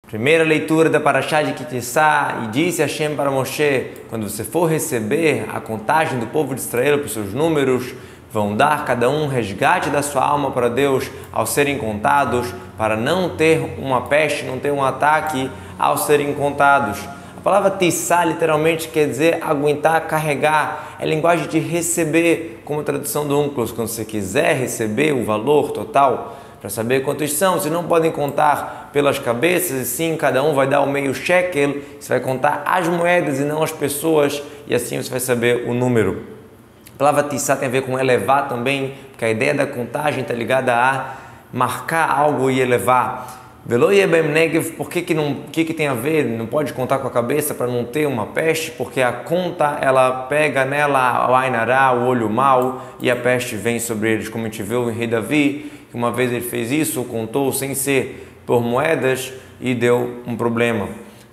Primeira leitura da Parashá de Kitissá, e disse Hashem para Moshe: quando você for receber a contagem do povo de Israel por seus números, vão dar cada um resgate da sua alma para Deus ao serem contados, para não ter uma peste, não ter um ataque ao serem contados. A palavra tissá literalmente quer dizer aguentar, carregar, é linguagem de receber, como a tradução do Unclos. Quando você quiser receber o valor total, para saber quantos são, vocês não podem contar pelas cabeças, e sim, cada um vai dar o meio shekel, você vai contar as moedas e não as pessoas, e assim você vai saber o número. A palavra tissá tem a ver com elevar também, porque a ideia da contagem está ligada a marcar algo e elevar. Velo yebem negev, por que tem a ver? Não pode contar com a cabeça para não ter uma peste, porque a conta ela pega nela o ainará, o olho mau, e a peste vem sobre eles, como a gente viu em Rei Davi, que uma vez ele fez isso, contou sem ser por moedas e deu um problema.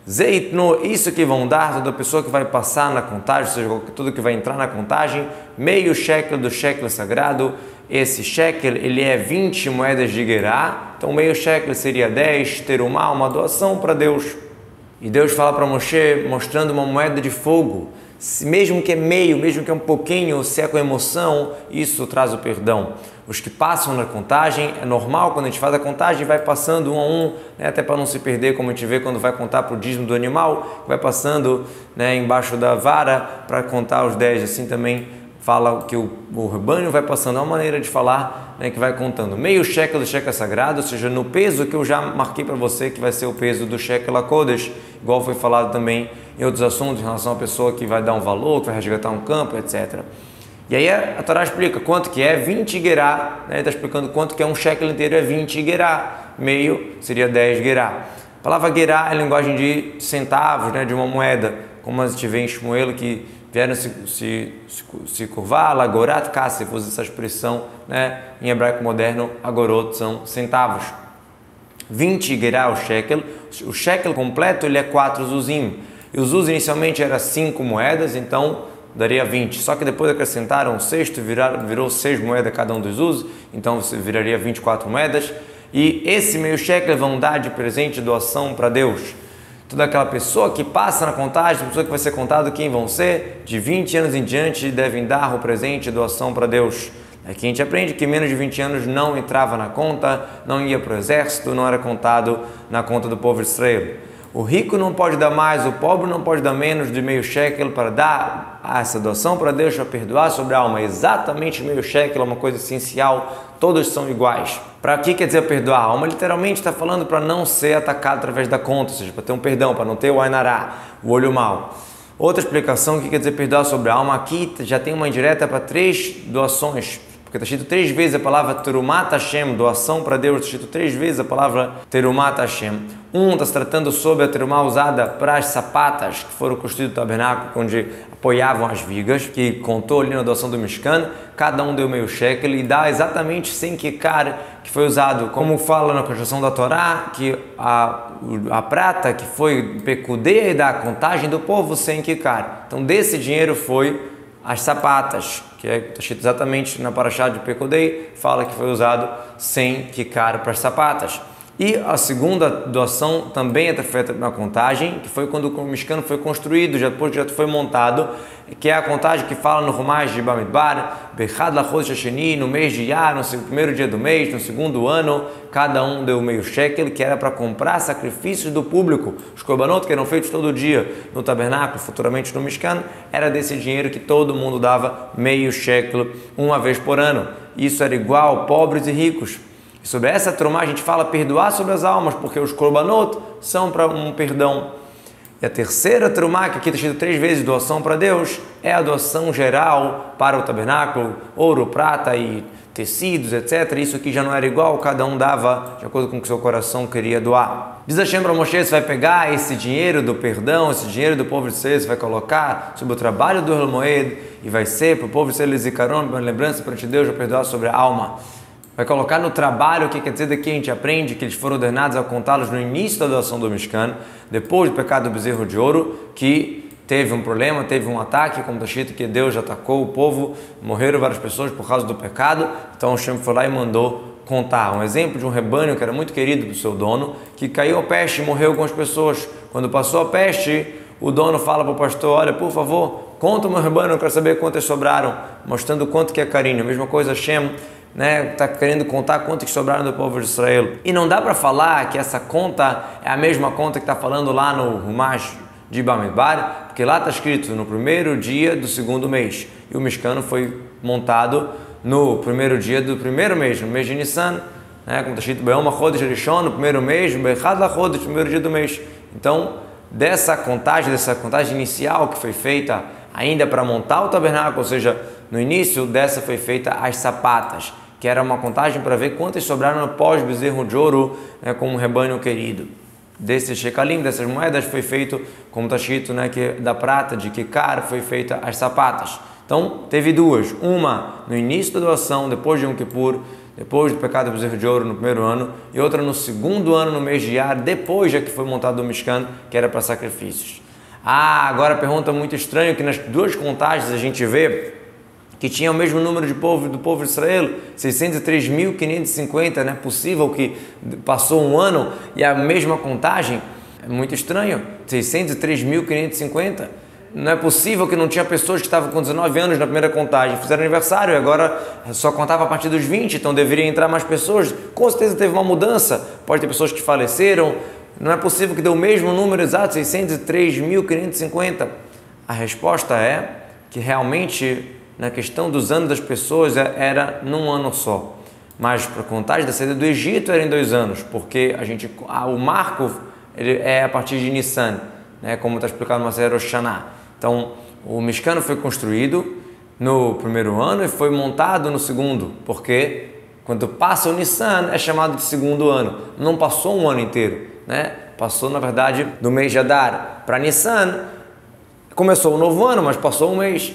Zeitno, isso que vão dar, toda pessoa que vai passar na contagem, ou seja, tudo que vai entrar na contagem, meio shekel do shekel sagrado. Esse shekel, ele é 20 moedas de gerá, então meio shekel seria 10, terumá, uma doação para Deus. E Deus fala para Moshe, mostrando uma moeda de fogo, mesmo que é meio, mesmo que é um pouquinho, se é com emoção, isso traz o perdão. Os que passam na contagem, é normal quando a gente faz a contagem, vai passando um a um, né, até para não se perder, como a gente vê quando vai contar para o dízimo do animal, vai passando, né, embaixo da vara para contar os 10, assim também fala que o rebanho vai passando, é uma maneira de falar, né, que vai contando. Meio shekel do shekel sagrado, ou seja, no peso que eu já marquei para você, que vai ser o peso do shekel HaKodesh, igual foi falado também em outros assuntos, em relação à pessoa que vai dar um valor, que vai resgatar um campo, etc. E aí a Torá explica quanto que é 20 gerá, né? Está explicando quanto que é um shekel inteiro, é 20 gerá, meio seria 10 gerá. A palavra gerá é linguagem de centavos, né? De uma moeda, como a gente vê em Shmuel, que vieram se curvar, lagorat kassef, usa essa expressão, né? Em hebraico moderno, agorot são centavos. 20 gerá o shekel completo ele é 4 zuzim, e o zuz inicialmente era 5 moedas, então daria 20, só que depois acrescentaram um sexto, virou 6 moedas cada um dos usos, então você viraria 24 moedas, e esse meio shekel vão dar de presente, doação para Deus. Toda aquela pessoa que passa na contagem, a pessoa que vai ser contado quem vão ser, de 20 anos em diante devem dar o presente, doação para Deus. Aqui a gente aprende que menos de 20 anos não entrava na conta, não ia para o exército, não era contado na conta do povo de Israel. O rico não pode dar mais, o pobre não pode dar menos de meio shekel para dar essa doação para Deus, para perdoar sobre a alma. Exatamente meio shekel é uma coisa essencial, todos são iguais. Para que quer dizer perdoar a alma? Literalmente está falando para não ser atacado através da conta, ou seja, para ter um perdão, para não ter o ainará, o olho mau. Outra explicação, o que quer dizer perdoar sobre a alma? Aqui já tem uma indireta para 3 doações. Porque está escrito 3 vezes a palavra Terumat Hashem, doação para Deus, está escrito 3 vezes a palavra Terumat Hashem. Está se tratando sobre a terumá usada para as sapatas que foram construídas no tabernáculo, onde apoiavam as vigas, que contou ali na doação do Mishkan, cada um deu meio shekel e dá exatamente 100 kikar que foi usado, como fala na construção da Torá, que a prata que foi pecudê da contagem do povo 100 kikar. Então desse dinheiro foi as sapatas, que está escrito exatamente na Parashá de Pekudei, fala que foi usado 100 kikar para as sapatas. E a segunda doação também é feita na contagem, que foi quando o Mishkan foi construído, depois que já foi montado, que é a contagem que fala no Rumash de Bamidbar, Bechad Lachodesh Hasheni, no mês de Iyar, no primeiro dia do mês, no segundo ano, cada um deu meio shekel, que era para comprar sacrifícios do público. Os korbanot que eram feitos todo dia no tabernáculo, futuramente no Mishkan, era desse dinheiro que todo mundo dava meio shekel uma vez por ano. Isso era igual pobres e ricos. E sobre essa trumá a gente fala perdoar sobre as almas, porque os korbanot são para um perdão. E a terceira trumá, que aqui está escrito 3 vezes doação para Deus, é a doação geral para o tabernáculo, ouro, prata e tecidos, etc. Isso aqui já não era igual, cada um dava de acordo com o que seu coração queria doar. Diz Hashem para Moshe, você vai pegar esse dinheiro do perdão, esse dinheiro do povo de Israel, você vai colocar sobre o trabalho do Hel Moed, e vai ser para o povo de Israel Zikaron, uma lembrança para te Deus, para perdoar sobre a alma. Vai colocar no trabalho, o que quer dizer daqui a gente aprende que eles foram ordenados a contá-los no início da doação do Mishkan, depois do pecado do bezerro de ouro, que teve um problema, teve um ataque, como está escrito que Deus atacou o povo, morreram várias pessoas por causa do pecado, então o Hashem foi lá e mandou contar um exemplo de um rebanho que era muito querido do seu dono, que caiu a peste e morreu algumas pessoas. Quando passou a peste, o dono fala para o pastor: olha, por favor, conta o meu rebanho, eu quero saber quantas sobraram, mostrando o quanto que é carinho. A mesma coisa Hashem, está querendo contar quantos que sobraram do povo de Israel. E não dá para falar que essa conta é a mesma conta que está falando lá no Rumash de Bamidbar, porque lá está escrito no primeiro dia do segundo mês. E o Mishkan foi montado no primeiro dia do primeiro mês, no mês de Nissan, como está escrito Be'om HaChodesh Rishon, no primeiro mês, Be'echad LaChodesh, no primeiro dia do mês. Então, dessa contagem inicial que foi feita ainda para montar o tabernáculo, ou seja, no início dessa foi feita as sapatas, que era uma contagem para ver quantas sobraram após o bezerro de ouro, como um rebanho querido. Desses shekalim, dessas moedas, foi feito, como está escrito, que da prata, de Kikar, foi feita as sapatas. Então, teve duas. Uma no início da doação, depois de Yom Kippur, depois do pecado do bezerro de ouro no primeiro ano, e outra no segundo ano, no mês de Iyar, depois já que foi montado o Mishkan, que era para sacrifícios. Agora a pergunta muito estranha, que nas duas contagens a gente vê que tinha o mesmo número do povo de Israel, 603.550, não é possível que passou um ano e a mesma contagem? É muito estranho, 603.550. Não é possível que não tinha pessoas que estavam com 19 anos na primeira contagem, fizeram aniversário e agora só contava a partir dos 20, então deveria entrar mais pessoas. Com certeza teve uma mudança, pode ter pessoas que faleceram. Não é possível que dê o mesmo número exato, 603.550. A resposta é que realmente, na questão dos anos das pessoas, era num ano só. Mas para a contagem da saída do Egito era em 2 anos, porque o marco ele é a partir de Nissan, como está explicado no Maser Rosh Hashanah. Então, o Mishkan foi construído no primeiro ano e foi montado no segundo, porque quando passa o Nissan é chamado de segundo ano. Não passou um ano inteiro, Passou, na verdade, do mês de Adar para Nissan. Começou o novo ano, mas passou um mês.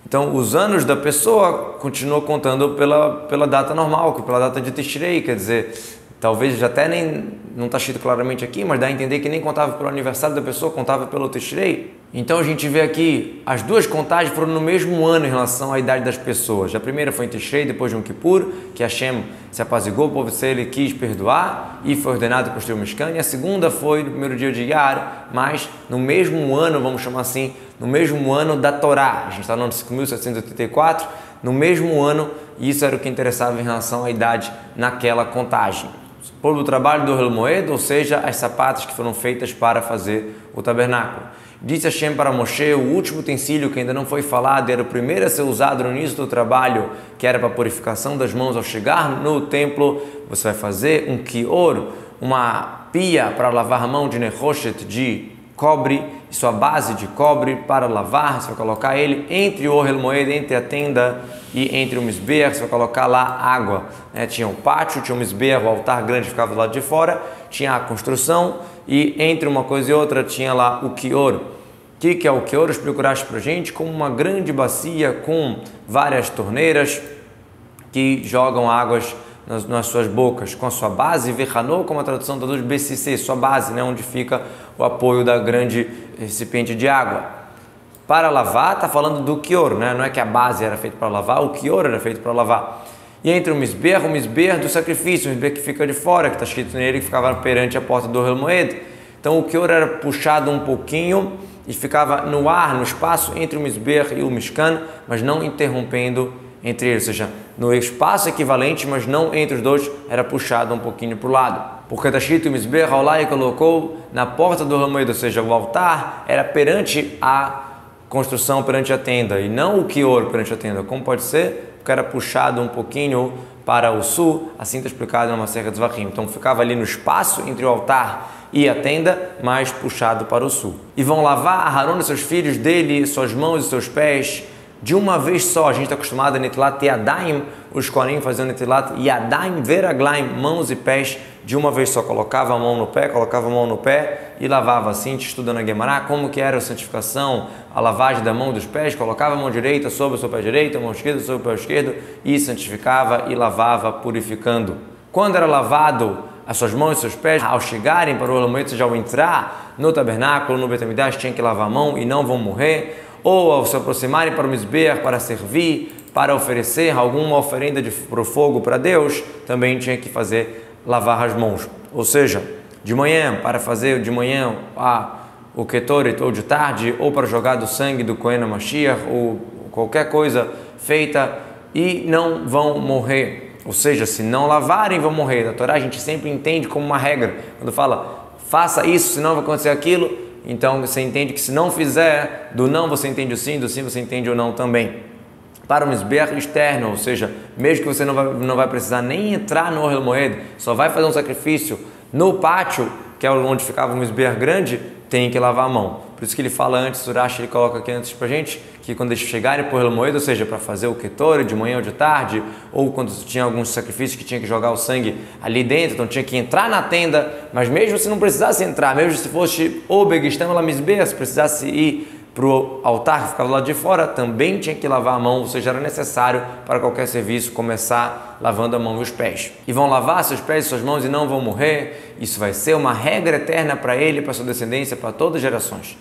Então, os anos da pessoa continuam contando pela data normal, pela data de Tishrei, quer dizer, talvez já até não está escrito claramente aqui, mas dá a entender que nem contava pelo aniversário da pessoa, contava pelo Tishrei. Então a gente vê aqui, as duas contagens foram no mesmo ano em relação à idade das pessoas. A primeira foi em Tishrei, depois de Yom Kippur, que Hashem se apaziguou, o povo de Israel quis perdoar e foi ordenado construir o Mishkan. E a segunda foi no primeiro dia de Iyar, mas no mesmo ano, vamos chamar assim, no mesmo ano da Torá. A gente está no ano de 5.784, no mesmo ano, e isso era o que interessava em relação à idade naquela contagem. Por o trabalho do Ohel Moed, ou seja, as sapatas que foram feitas para fazer o tabernáculo. Disse Hashem para Moshe, o último utensílio que ainda não foi falado, era o primeiro a ser usado no início do trabalho, que era para a purificação das mãos ao chegar no templo. Você vai fazer um kior, uma pia para lavar a mão de nechoshet, de cobre, e sua base de cobre para lavar. Você vai colocar ele entre o Ohel Moed, entre a tenda e entre o Mizbeach. Você vai colocar lá água. Tinha um pátio, tinha um Mizbeach, o altar grande ficava do lado de fora, tinha a construção e entre uma coisa e outra tinha lá o kior. O que é o kior? Explico para a gente, como uma grande bacia com várias torneiras que jogam águas nas suas bocas, com a sua base, Vechanô, como a tradução traduz, BCC, sua base, onde fica o apoio da grande recipiente de água. Para lavar, está falando do kior, não é que a base era feita para lavar, o kior era feito para lavar. E entre o Mizbeach do sacrifício, o Mizbeach que fica de fora, que está escrito nele, que ficava perante a porta do Ohel Moed. Então o kior era puxado um pouquinho e ficava no ar, no espaço entre o Mizbeach e o Mishkan, mas não interrompendo entre eles, ou seja, no espaço equivalente, mas não entre os dois, era puxado um pouquinho para o lado. Porque está escrito o Mizbeach, Allah colocou na porta do Ohel Moed, ou seja, o altar era perante a construção, perante a tenda, e não o kior perante a tenda. Como pode ser? Porque era puxado um pouquinho para o sul, assim está explicado na Masechet Zvachim. Então ficava ali no espaço entre o altar e a tenda, mais puxado para o sul. E vão lavar Aharon e seus filhos dele, suas mãos e seus pés, de uma vez só. A gente está acostumado a Netilat Yadayim, os Kohanim fazendo Netilat Yadayim Veraglaim, mãos e pés, de uma vez só. Colocava a mão no pé, colocava a mão no pé e lavava. Assim, a gente estuda na Gemara como que era a santificação, a lavagem da mão e dos pés. Colocava a mão direita sobre o seu pé direito, a mão esquerda sobre o pé esquerdo e santificava e lavava, purificando. Quando era lavado as suas mãos e seus pés, ao chegarem para o Ohel Moed, seja ao entrar no tabernáculo, no Beit HaMikdash, tinha que lavar a mão e não vão morrer. Ou ao se aproximarem para o Mizbeach para servir, para oferecer alguma oferenda para o fogo para Deus, também tinha que lavar as mãos. Ou seja, de manhã, para fazer de manhã o Ketoret, ou de tarde, ou para jogar do sangue do Cohen HaMashiach, ou qualquer coisa feita, e não vão morrer. Ou seja, se não lavarem, vão morrer. Na Torá a gente sempre entende como uma regra. Quando fala, faça isso, senão vai acontecer aquilo, então você entende que se não fizer, do não você entende o sim, do sim você entende o não também. Para o Mizbeach externo, ou seja, mesmo que você não vai precisar nem entrar no Ohel Moed, só vai fazer um sacrifício no pátio, que é onde ficava o Mizbeach grande, tem que lavar a mão. Por isso que ele fala antes, o Rashi ele coloca aqui antes pra gente, que quando eles chegarem por Ohel Moed, ou seja, para fazer o Ketoret de manhã ou de tarde, ou quando tinha alguns sacrifícios que tinha que jogar o sangue ali dentro, então tinha que entrar na tenda, mas mesmo se não precisasse entrar, mesmo se fosse o Begistam la Mizbeach, se precisasse ir para o altar que ficava do lado de fora, também tinha que lavar a mão, ou seja, era necessário para qualquer serviço começar lavando a mão e os pés. E vão lavar seus pés e suas mãos e não vão morrer. Isso vai ser uma regra eterna para ele e para sua descendência, para todas as gerações.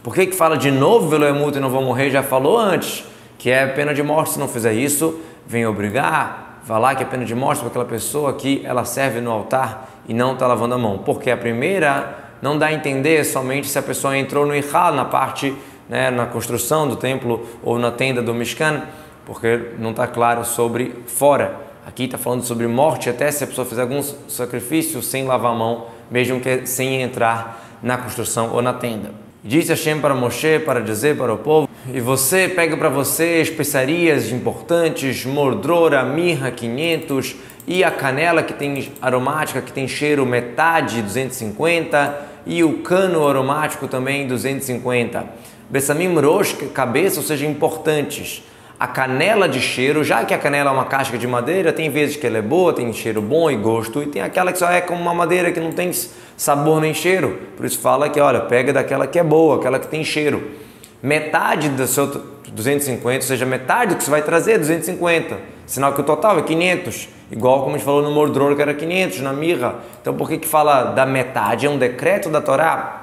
Por que fala de novo Veloemut e não vão morrer? Já falou antes, que é pena de morte. Se não fizer isso, vem obrigar, falar que é pena de morte para aquela pessoa que ela serve no altar e não está lavando a mão. Porque a primeira não dá a entender somente se a pessoa entrou no Ihal, na parte, na construção do templo ou na tenda do Mishkan, porque não está claro sobre fora. Aqui está falando sobre morte, até se a pessoa fizer algum sacrifício sem lavar a mão, mesmo que sem entrar na construção ou na tenda. Disse Hashem para Moshe, para dizer para o povo, e você pega para você especiarias importantes, mordrora, mirra, 500, e a canela que tem aromática, que tem cheiro metade, 250, e o cano aromático também, 250. Bessamim rosh, cabeça, ou seja, importantes. A canela de cheiro, já que a canela é uma casca de madeira, tem vezes que ela é boa, tem cheiro bom e gosto, e tem aquela que só é como uma madeira que não tem sabor nem cheiro. Por isso fala que, olha, pega daquela que é boa, aquela que tem cheiro. Metade do seu 250, ou seja, metade do que você vai trazer é 250. Sinal que o total é 500. Igual como a gente falou no mordror, que era 500, na mirra. Então por que fala da metade? É um decreto da Torá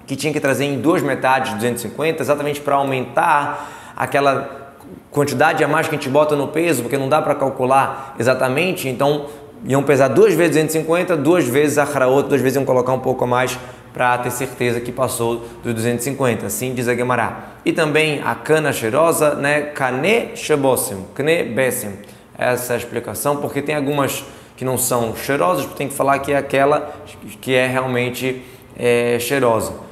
que tinha que trazer em duas metades de 250, exatamente para aumentar aquela quantidade a mais que a gente bota no peso, porque não dá para calcular exatamente. Então iam pesar duas vezes 250, duas vezes a Haraot, duas vezes iam colocar um pouco a mais para ter certeza que passou dos 250, assim diz a Gemara. E também a cana cheirosa, Kane Shebosim, Kne Besim. Essa é a explicação, porque tem algumas que não são cheirosas, tem que falar que é aquela que é realmente cheirosa.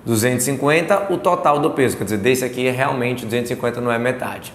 250, o total do peso, quer dizer, desse aqui é realmente 250, não é metade.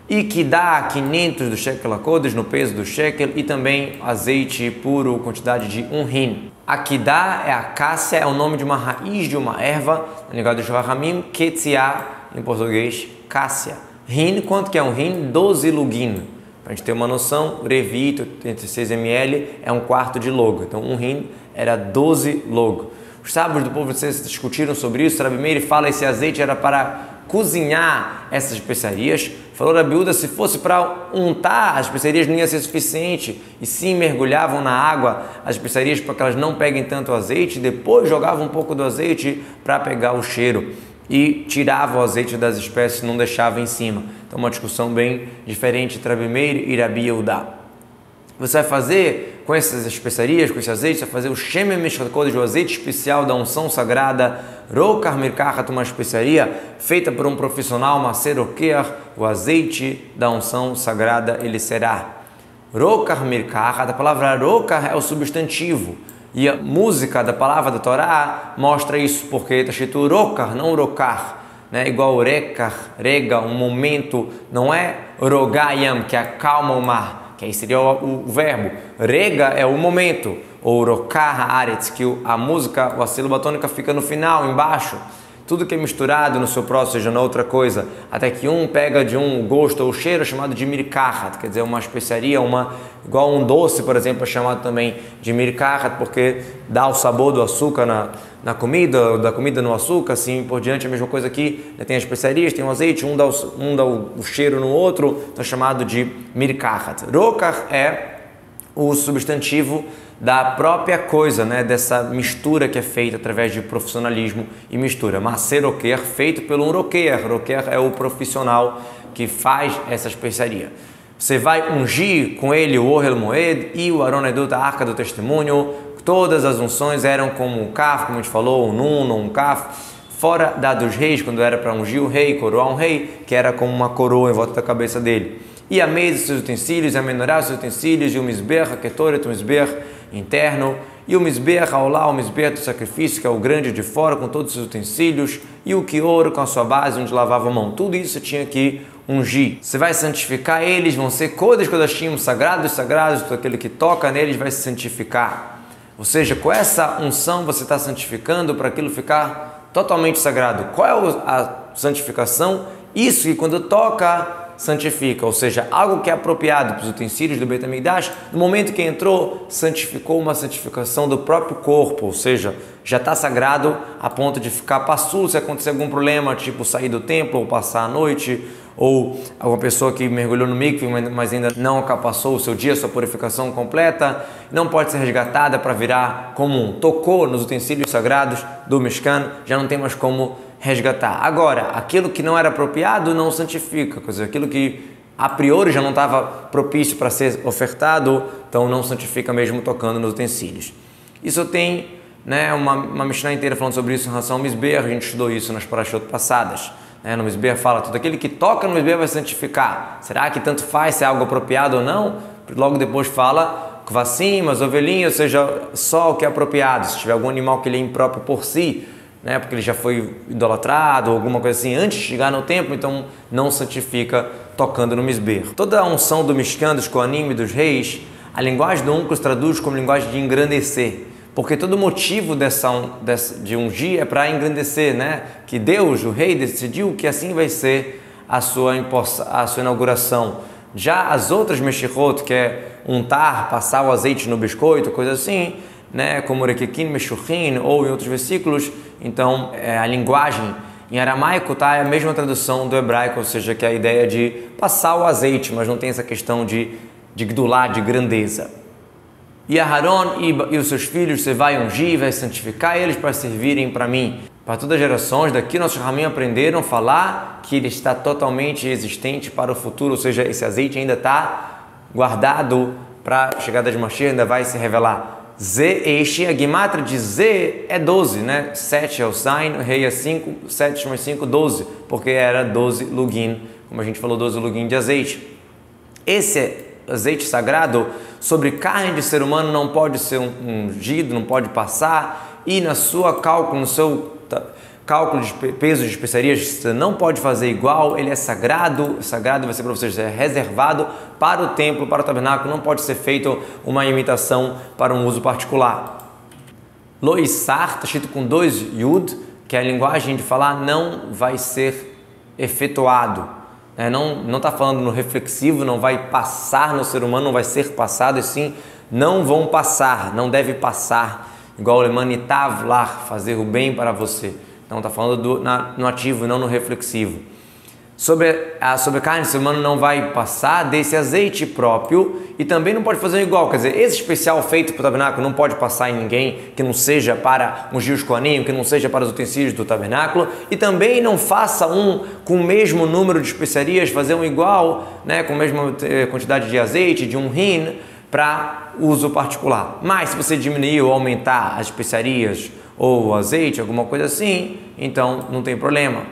E que dá 500 do shekel HaKodesh no peso do shekel, e também azeite puro, quantidade de 1 hin. A que dá é a cássia, é o nome de uma raiz de uma erva, na linguagem do Shvahamim, Ketzia, em português, cássia. Hin, quanto que é um hin? 12 lugin. Para a gente ter uma noção, revito, entre 6 ml, é um quarto de log. Então, um hin era 12 log. Os sábios do povo de Israel discutiram sobre isso. Rabi Meir fala que esse azeite era para cozinhar essas especiarias. Falou Rabi Uda, se fosse para untar as especiarias não ia ser suficiente, e sim mergulhavam na água as especiarias para que elas não peguem tanto azeite, depois jogavam um pouco do azeite para pegar o cheiro e tiravam o azeite das espécies, não deixava em cima. Então uma discussão bem diferente entre Rabi Meir e Rabi Yehuda. Você vai fazer com essas especiarias, com esse azeite, você vai fazer o Shemen Mishkat Kodesh, o azeite especial da unção sagrada, Rokar Mirkachat, uma especiaria feita por um profissional, Maser Okeach, o azeite da unção sagrada, ele será. Rokar Mirkachat, a palavra Rokar é o substantivo, e a música da palavra da Torá mostra isso, porque está escrito Rokar, não Rokar. Igual Rekar, rega, um momento, não é Rogayam, que acalma o mar, que aí seria o verbo. Rega é o momento, ou Rokar Haaretz, que a música, a sílaba tônica fica no final, embaixo. Tudo que é misturado no seu próximo, seja na outra coisa, até que um pega de um gosto ou cheiro, é chamado de mirkachat, quer dizer, uma especiaria, igual um doce, por exemplo, é chamado também de mirkachat, porque dá o sabor do açúcar na comida, da comida no açúcar, assim por diante. A mesma coisa aqui, tem as especiarias, tem o azeite, um dá o cheiro no outro, então é chamado de mirkachat. Rokar é o substantivo da própria coisa, dessa mistura que é feita através de profissionalismo e mistura. Maser Roker, feito pelo um roker. Roker é o profissional que faz essa especiaria. Você vai ungir com ele o Ohel Moed e o Aron Edut, a Arca do Testemunho. Todas as unções eram como um Kaf, como a gente falou, um Nun ou um Kaf, fora da dos reis, quando era para ungir o rei, coroar um rei, que era como uma coroa em volta da cabeça dele. E a mesa e seus utensílios, a menorá e seus utensílios, e o Mizbeach, a Ketoret, o Mizbeach interno, e o Mizbeach Aolá, o Mizbeach do sacrifício, que é o grande de fora, com todos os seus utensílios, e o Quior com a sua base, onde lavava a mão. Tudo isso você tinha que ungir. Você vai santificar eles, vão ser Kodesh Kodashim, sagrados, todo aquele que toca neles vai se santificar. Ou seja, com essa unção você está santificando para aquilo ficar totalmente sagrado. Qual é a santificação? Isso que quando toca, santifica, ou seja, algo que é apropriado para os utensílios do Beit HaMikdash, no momento que entrou, santificou uma santificação do próprio corpo, ou seja, já está sagrado a ponto de ficar passul se acontecer algum problema, tipo sair do templo ou passar a noite, ou alguma pessoa que mergulhou no mikve, mas ainda não passou o seu dia, sua purificação completa, não pode ser resgatada para virar comum. Tocou nos utensílios sagrados do Mishkan, já não tem mais como resgatar. Agora, aquilo que não era apropriado não santifica, quer dizer, aquilo que a priori já não estava propício para ser ofertado, então não santifica mesmo tocando nos utensílios. Isso tem uma Mishnah inteira falando sobre isso em relação ao Mizbeach, a gente estudou isso nas parashot passadas. No Mizbeach fala, todo aquele que toca no Mizbeach vai santificar. Será que tanto faz se é algo apropriado ou não? Logo depois fala, kvassim, as ovelhinhas, ou seja, só o que é apropriado. Se tiver algum animal que ele é impróprio por si, porque ele já foi idolatrado ou alguma coisa assim antes de chegar no templo, então não santifica tocando no Mizbeach. Toda a unção do Mishkan, dos Kohanim e dos reis, a linguagem do Uncus traduz como linguagem de engrandecer, porque todo o motivo de ungir é para engrandecer, que Deus, o rei, decidiu que assim vai ser a sua inauguração. Já as outras Meshirot, que é untar, passar o azeite no biscoito, coisa assim, como Rekekin, Meshuchin, ou em outros versículos, então a linguagem em aramaico é a mesma tradução do hebraico, ou seja, que é a ideia de passar o azeite, mas não tem essa questão de gdulá, de grandeza. E Aharon e os seus filhos você vai ungir, vai santificar eles para servirem para mim. Para todas as gerações, daqui nossos ramim aprenderam a falar que ele está totalmente existente para o futuro, ou seja, esse azeite ainda está guardado para a chegada de Mashiach, ainda vai se revelar. Ze, a Gematra de Ze é 12, 7 é o Zain, Rei é 5, 7 mais 5, 12, porque era 12 lugin, como a gente falou, 12 lugin de azeite. Esse azeite sagrado sobre carne de ser humano não pode ser ungido, não pode passar, e no seu cálculo de peso de especiarias você não pode fazer igual, ele é sagrado vai ser para vocês, é reservado para o templo, para o tabernáculo, não pode ser feito uma imitação para um uso particular. Lo Issar, está escrito com 2 yud, que é a linguagem de falar não vai ser efetuado. Não está falando no reflexivo, não vai passar no ser humano, não vai ser passado, e sim, não vão passar, não deve passar, igual o Lemanitav lá, fazer o bem para você. Então está falando no ativo, não no reflexivo. Sobre a carne, o ser humano não vai passar desse azeite próprio e também não pode fazer igual. Quer dizer, esse especial feito para o tabernáculo não pode passar em ninguém que não seja para ungir os coanim, que não seja para os utensílios do tabernáculo. E também não faça um com o mesmo número de especiarias, fazer um igual, com a mesma quantidade de azeite, de um rin, para uso particular. Mas se você diminuir ou aumentar as especiarias ou o azeite, alguma coisa assim, então não tem problema.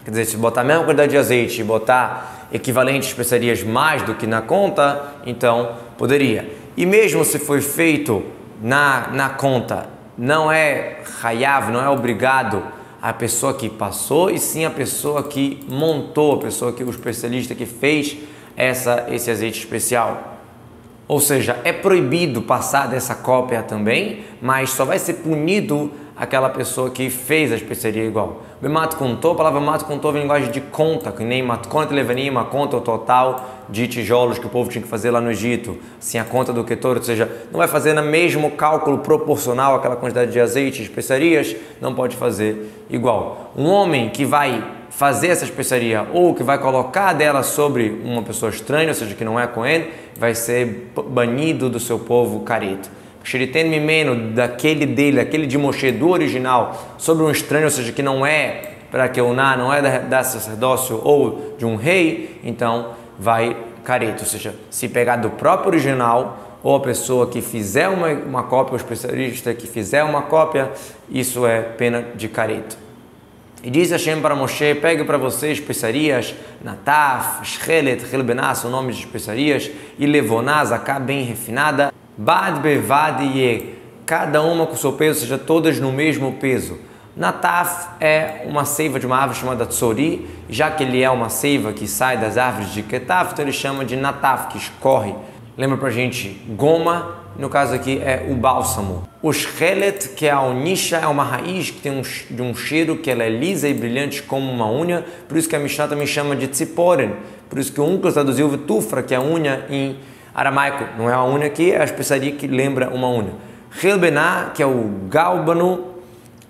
Quer dizer, se botar a mesma quantidade de azeite e botar equivalente de especiarias mais do que na conta, então poderia. E mesmo se foi feito na conta, não é hayav, não é obrigado a pessoa que passou, e sim a pessoa que montou, o especialista que fez esse azeite especial. Ou seja, é proibido passar dessa cópia também, mas só vai ser punido aquela pessoa que fez a especiaria igual. Bemat contou, a palavra mat contou vem em linguagem de conta, que nem matconta levanim, uma conta o total de tijolos que o povo tinha que fazer lá no Egito, assim a conta do ketor, ou seja, não vai fazer no mesmo cálculo proporcional àquela quantidade de azeite e especiarias, não pode fazer igual. Um homem que vai fazer essa especiaria ou que vai colocar dela sobre uma pessoa estranha, ou seja, que não é Cohen, vai ser banido do seu povo careto. Daquele de Moshe, do original, sobre um estranho, ou seja, que não é para que Uná não é da sacerdócio ou de um rei, então vai careto. Ou seja, se pegar do próprio original, ou a pessoa que fizer uma cópia, o especialista que fizer uma cópia, isso é pena de careto. E diz Hashem para Moshe: pegue para você especiarias, nataf, shchelet, hilbená, são nomes de especiarias, e levoná, zaká bem refinada, bad bevad ye, cada uma com seu peso, ou seja, todas no mesmo peso. Nataf é uma seiva de uma árvore chamada tsori, já que ele é uma seiva que sai das árvores de ketaf, então ele chama de nataf, que escorre. Lembra pra gente goma, no caso aqui é o bálsamo. O shchelet, que é a onisha, é uma raiz que tem um cheiro que ela é lisa e brilhante como uma unha, por isso que a Mishnah também chama de tziporen, por isso que o Uncas traduziu tufra, que é a unha em aramaico, não é a unha aqui, é a especiaria que lembra uma unha. Hilbená, que é o gálbano,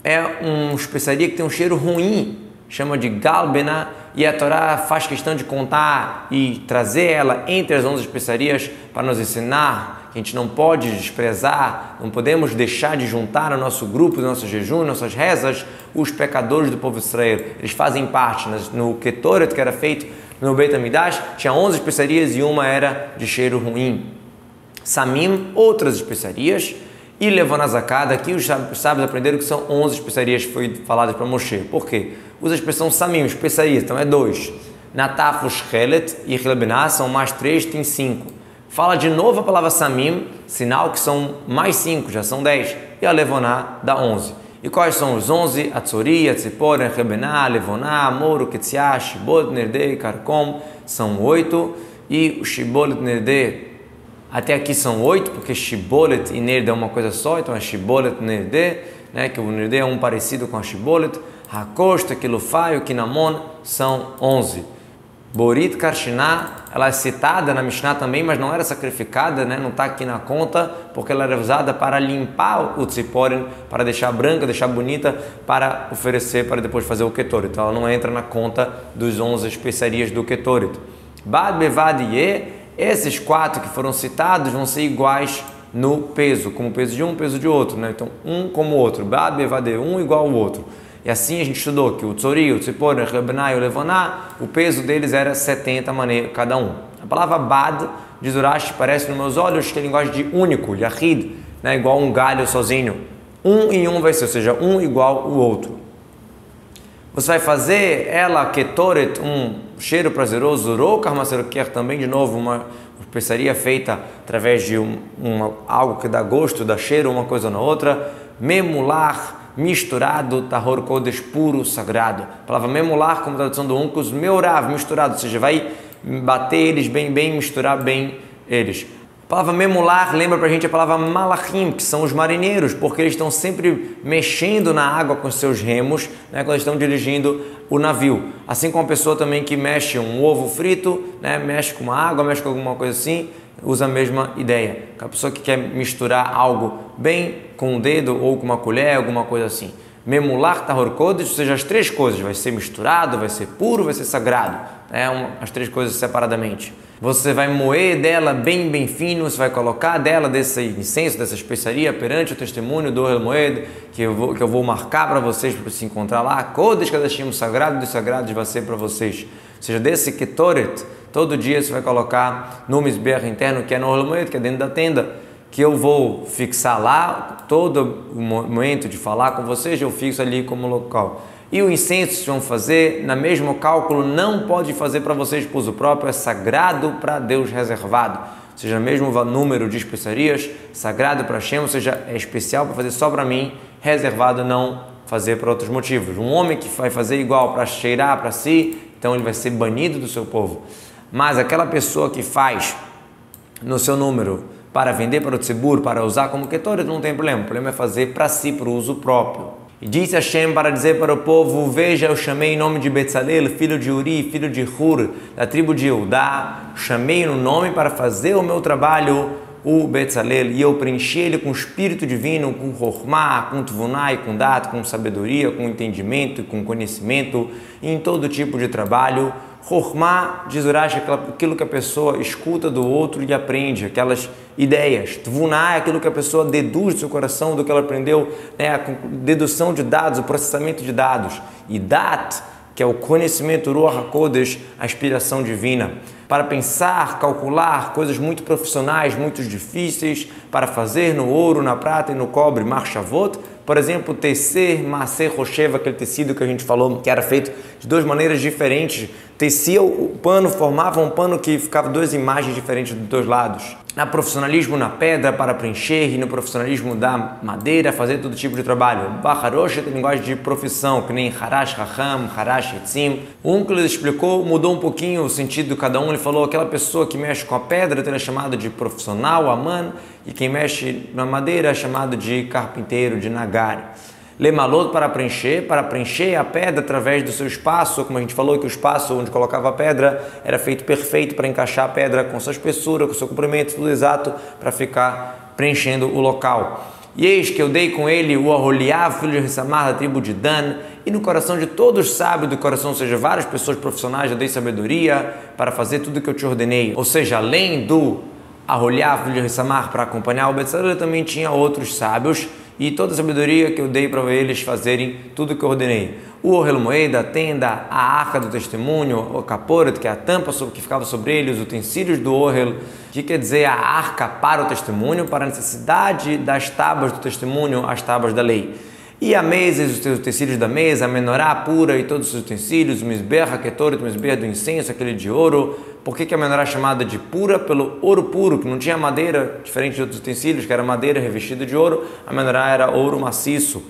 é uma especiaria que tem um cheiro ruim, chama de galbená, e a Torá faz questão de contar e trazer ela entre as 11 especiarias para nos ensinar que a gente não pode desprezar, não podemos deixar de juntar no nosso grupo, no nosso jejum, nossas rezas, os pecadores do povo de Israel. Eles fazem parte. No Ketoret, que era feito no Beit HaMikdash, tinha 11 especiarias e uma era de cheiro ruim. Samim, outras especiarias. E levou na zacada, aqui os sábios aprenderam que são 11 especiarias que foi faladas para Moshe. Por quê? Usa a expressão samim, especiarias, então é 2. Nataf, shchelet e hilbená são mais 3, tem 5. Fala de novo a palavra samim, sinal que são mais 5, já são 10. E a levoná dá 11. E quais são os 11? A tsori, a tzipor, a hilbená, a levoná, a moro, ketziah, shibboleth, nerdei, karkom, são 8. E o shibboleth, nerdei, até aqui são 8, porque Shibboleth e Nerde é uma coisa só, então é Shibboleth Nerde, né, que o Nerde é um parecido com a Shibboleth. Hakoshta, Kilufai, o Kinamon são 11. Borit Karshiná, ela é citada na Mishnah também, mas não era sacrificada, né, não está aqui na conta, porque ela era usada para limpar o tziporen, para deixar branca, deixar bonita, para oferecer, para depois fazer o Ketoret. Então ela não entra na conta dos 11 especiarias do Ketoret. Bad Bevad Ye, esses 4 que foram citados vão ser iguais no peso, como o peso de um, peso de outro, né? Então, um como o outro, Bad Bevade, um igual ao outro. E assim a gente estudou que o Tsori, o Tzipor, o Hilbená e o Levoná, o peso deles era 70 maneiras cada um. A palavra Bad, diz Urashi, parece nos meus olhos que é linguagem de único, Yahid, né? Igual um galho sozinho. Um em um vai ser, ou seja, um igual o outro. Você vai fazer ela, Ketoret, um cheiro prazeroso, Rokar Maseroker, também de novo uma especiaria feita através de algo que dá gosto, dá cheiro uma coisa na outra. Memular, misturado, Tahor Kodesh, puro, sagrado. A palavra memular, como tradução do Uncus, meurav, misturado, ou seja, vai bater eles bem, misturar bem eles. A palavra memular lembra pra gente a palavra malachim, que são os marinheiros, porque eles estão sempre mexendo na água com seus remos, né, quando eles estão dirigindo o navio. Assim como a pessoa também que mexe um ovo frito, né, mexe com uma água, mexe com alguma coisa assim, usa a mesma ideia. A pessoa que quer misturar algo bem com o dedo ou com uma colher, alguma coisa assim. Memular, tahor kodesh, ou seja, as 3 coisas, vai ser misturado, vai ser puro, vai ser sagrado. As 3 coisas separadamente. Você vai moer dela bem fino, você vai colocar dela desse incenso, dessa especiaria perante o testemunho do Ohel Moed, que eu vou marcar para vocês para se encontrar lá. Kodesh Kadashim, sagrado dos sagrados vai ser para vocês. Ou seja, desse Ketoret, todo dia você vai colocar no Mizbeach interno, que é no Ohel Moed, que é dentro da tenda, que eu vou fixar lá, todo o momento de falar com vocês, eu fixo ali como local. E o incenso que vocês vão fazer, na mesmo cálculo, não pode fazer para vocês por uso próprio, é sagrado para Deus reservado. Ou seja, mesmo número de especiarias, sagrado para Hashem, ou seja, é especial para fazer só para mim, reservado não fazer para outros motivos. Um homem que vai fazer igual para cheirar para si, então ele vai ser banido do seu povo. Mas aquela pessoa que faz no seu número para vender para o tzibur, para usar como ketoret, não tem problema. O problema é fazer para si, para o uso próprio. E disse Hashem para dizer para o povo: veja, eu chamei em nome de Betzalel, filho de Uri, filho de Hur, da tribo de Eudá, chamei no nome para fazer o meu trabalho, o Betzalel, e eu preenchi ele com o espírito divino, com Chokhmah, com Tvunai, com Dat, com sabedoria, com entendimento, com conhecimento, em todo tipo de trabalho, Chokhmah, diz Urash, é aquilo que a pessoa escuta do outro e aprende, aquelas ideias. Tvuná é aquilo que a pessoa deduz do seu coração, do que ela aprendeu, né? A dedução de dados, o processamento de dados. E Dat, que é o conhecimento, Ruach HaKodesh, a inspiração divina. Para pensar, calcular coisas muito profissionais, muito difíceis, para fazer no ouro, na prata e no cobre, Marshavot. Por exemplo, tecer, Maser Roshev, aquele tecido que a gente falou, que era feito de duas maneiras diferentes. Tecia o pano, formava um pano que ficava duas imagens diferentes dos dois lados. No profissionalismo na pedra para preencher e no profissionalismo da madeira fazer todo tipo de trabalho. Baharosh tem linguagem de profissão, que nem Harash Raham, Harash Etzim. O Onkelos explicou, mudou um pouquinho o sentido de cada um. Ele falou aquela pessoa que mexe com a pedra é chamada de profissional, Aman, e quem mexe na madeira é chamado de carpinteiro, de Nagar. Lemalot para preencher a pedra através do seu espaço, como a gente falou que o espaço onde colocava a pedra era feito perfeito para encaixar a pedra com sua espessura, com seu comprimento, tudo exato para ficar preenchendo o local. E eis que eu dei com ele o Aholiav, filho de Rissamar, da tribo de Dan, e no coração de todos sábios do coração, ou seja, várias pessoas profissionais, eu dei sabedoria para fazer tudo o que eu te ordenei. Ou seja, além do Aholiav, filho de Rissamar, para acompanhar o Betzalel, também tinha outros sábios, e toda a sabedoria que eu dei para eles fazerem tudo o que eu ordenei. O Ohel Moed, a tenda, a arca do testemunho, o Kaporet, que é a tampa que ficava sobre ele, os utensílios do Ohel, que quer dizer a arca para o testemunho, para a necessidade das tábuas do testemunho, as tábuas da lei. E a mesa, os utensílios da mesa, a menorá pura e todos os utensílios, o misber, a ketoret, o misber do incenso, aquele de ouro. Por que a menorá é chamada de pura? Pelo ouro puro, que não tinha madeira, diferente de outros utensílios, que era madeira revestida de ouro, a menorá era ouro maciço.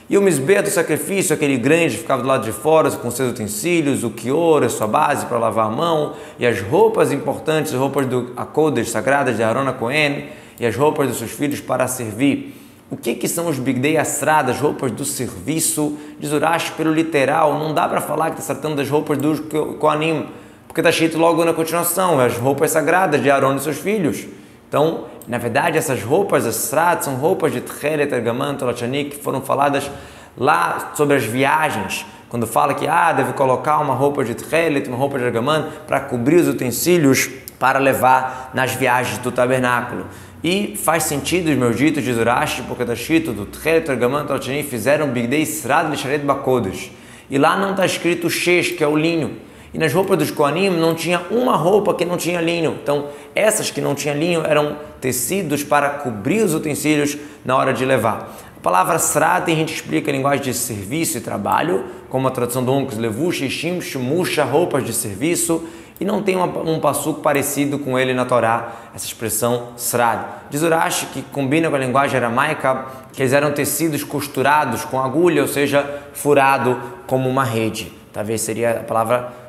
E o misber do sacrifício, aquele grande, ficava do lado de fora, com seus utensílios, o quior, a sua base para lavar a mão, e as roupas importantes, as roupas do Akodesh, sagradas de Aaron Cohen, e as roupas dos seus filhos para servir. O que são os Bigdei Asrad, as roupas do serviço? Diz Urash, pelo literal, não dá para falar que está tratando das roupas dos Kohanim, porque está escrito logo na continuação, as roupas sagradas de Aaron e seus filhos. Então, na verdade, essas roupas Asrad são roupas de Tchelet, Ergamant, Tolachanik, que foram faladas lá sobre as viagens, quando fala que deve colocar uma roupa de Tchelet, uma roupa de Ergamant, para cobrir os utensílios para levar nas viagens do tabernáculo. E faz sentido os meus ditos de Urash, porque está escrito do Tchelet, Ergamant, Tolachanik, fizeram Bigdei Asrad Lisharet Bakodesh. E lá não está escrito Shesh, que é o linho. E nas roupas dos Kohanim não tinha uma roupa que não tinha linho. Então, essas que não tinham linho eram tecidos para cobrir os utensílios na hora de levar. A palavra Srat, tem gente que explica a linguagem de serviço e trabalho, como a tradução do Onkelos, Levush, Shim, Shumusha, roupas de serviço, e não tem um passuco parecido com ele na Torá, essa expressão Srad. Diz Urash, que combina com a linguagem aramaica, que eles eram tecidos costurados com agulha, ou seja, furado como uma rede. Talvez seria a palavra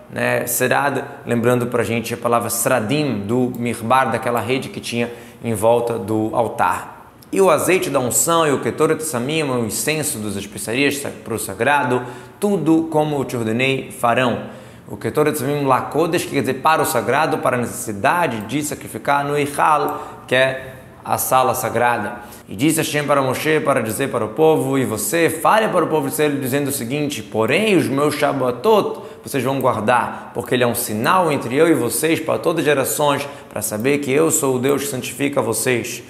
Serad, lembrando para a gente a palavra Sradim, do Mirbar, daquela rede que tinha em volta do altar. E o azeite da unção e o Ketoret Samim, o incenso das especiarias para o sagrado, tudo como eu te ordenei farão. O Ketoret Samim Lakodesh, que quer dizer para o sagrado, para a necessidade de sacrificar no Eichal, que é a sala sagrada. E disse Hashem para Moshe para dizer para o povo, e você fale para o povo de Israel dizendo o seguinte: porém os meus Shabbatot vocês vão guardar, porque ele é um sinal entre eu e vocês para todas as gerações, para saber que eu sou o Deus que santifica vocês.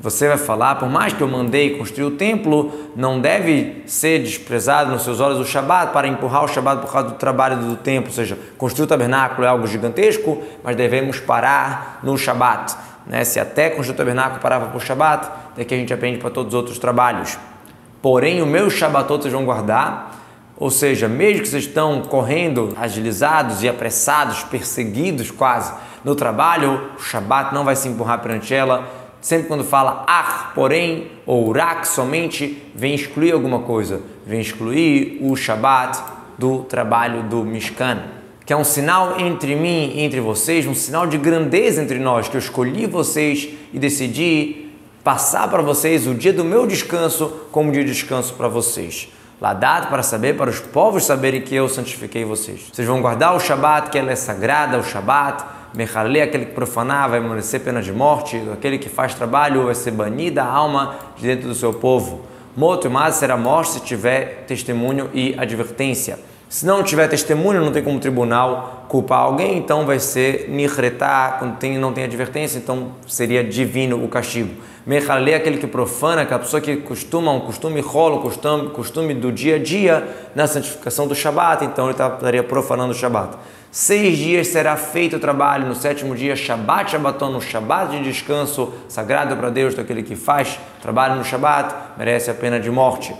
Você vai falar, por mais que eu mandei construir o templo, não deve ser desprezado nos seus olhos o Shabat para empurrar o Shabat por causa do trabalho do templo, ou seja, construir o tabernáculo é algo gigantesco, mas devemos parar no Shabat. Se até construir o tabernáculo parava por Shabat, daqui a gente aprende para todos os outros trabalhos. Porém, o meu Shabbatot vocês vão guardar, ou seja, mesmo que vocês estão correndo, agilizados e apressados, perseguidos quase no trabalho, o Shabat não vai se empurrar perante ela. Sempre quando fala porém, ou rak, somente, vem excluir alguma coisa, vem excluir o Shabat do trabalho do Mishkan, que é um sinal entre mim e entre vocês, um sinal de grandeza entre nós, que eu escolhi vocês e decidi passar para vocês o dia do meu descanso como dia de descanso para vocês. Ladado para saber, para os povos saberem que eu santifiquei vocês. Vocês vão guardar o Shabat, que ela é sagrada, o Shabat. Mechalé, aquele que profanar, vai merecer pena de morte. Aquele que faz trabalho vai ser banida a alma de dentro do seu povo. Morto e mais será morte se tiver testemunho e advertência. Se não tiver testemunho, não tem como o tribunal culpar alguém, então vai ser nihretá, quando não tem advertência, então seria divino o castigo. Mechalé é aquele que profana, aquela pessoa que costuma, um costume rolo, costume do dia a dia na santificação do Shabat, então ele estaria profanando o Shabat. 6 dias será feito o trabalho, no 7º dia, Shabat Shabbaton, no Shabat de descanso, sagrado para Deus, então aquele que faz trabalho no Shabat, merece a pena de morte.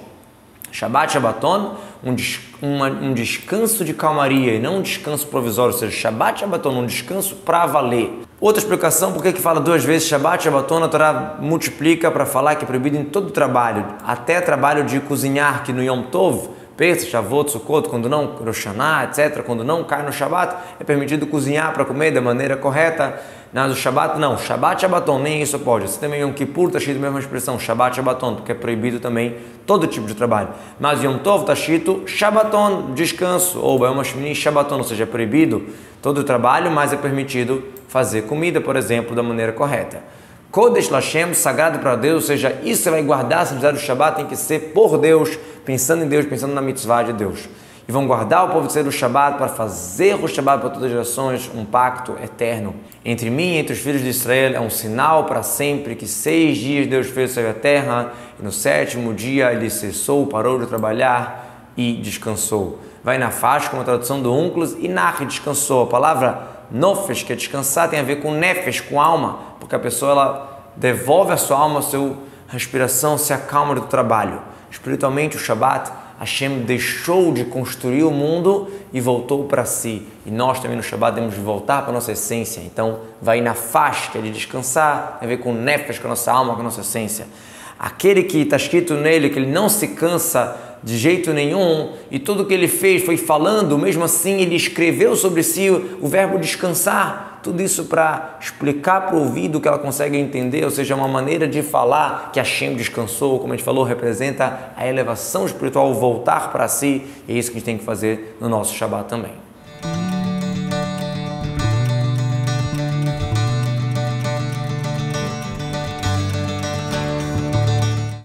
Shabat Shabbaton, um descanso de calmaria e não um descanso provisório, ou seja, Shabat Shabbaton, um descanso para valer. Outra explicação, por que fala 2 vezes Shabat Shabbaton, a Torá multiplica para falar que é proibido em todo trabalho, até trabalho de cozinhar, que no Yom Tov, Pesach, Shavuot, Sukkot, quando não, Rosh Hashanah, etc., quando não cai no Shabat, é permitido cozinhar para comer da maneira correta. No Shabat, não. Shabat, Shabbaton, nem isso pode. Você também Yom Kippur está escrito a mesma expressão, Shabat, Shabbaton, porque é proibido também todo tipo de trabalho. Mas Yom Tov está escrito Shabbaton, descanso, ou Yom HaShmini, Shabbaton, ou seja, é proibido todo o trabalho, mas é permitido fazer comida, por exemplo, da maneira correta. Kodesh Lashem, sagrado para Deus, ou seja, isso você vai guardar, a santidade do Shabat tem que ser por Deus, pensando em Deus, pensando na mitzvah de Deus. E vão guardar o povo de ser do Shabat para fazer o Shabat para todas as gerações, um pacto eterno. Entre mim e entre os filhos de Israel é um sinal para sempre que 6 dias Deus fez sobre a terra e no 7º dia ele cessou, parou de trabalhar e descansou. Vai na faixa com a tradução do Onkelos e Nach descansou. A palavra Nofesh, que é descansar, tem a ver com Nefesh, com alma, porque a pessoa ela devolve a sua alma, a sua respiração, se acalma do trabalho. Espiritualmente, o Shabat, Hashem deixou de construir o mundo e voltou para si. E nós também no Shabat devemos voltar para a nossa essência. Então, vai na faixa, que é de descansar, tem a ver com Nefesh, com a nossa alma, com a nossa essência. Aquele que está escrito nele, que ele não se cansa de jeito nenhum, e tudo que ele fez foi falando, mesmo assim ele escreveu sobre si o verbo descansar, tudo isso para explicar para o ouvido que ela consegue entender, ou seja, uma maneira de falar que Hashem descansou, como a gente falou, representa a elevação espiritual, voltar para si, e é isso que a gente tem que fazer no nosso Shabat também.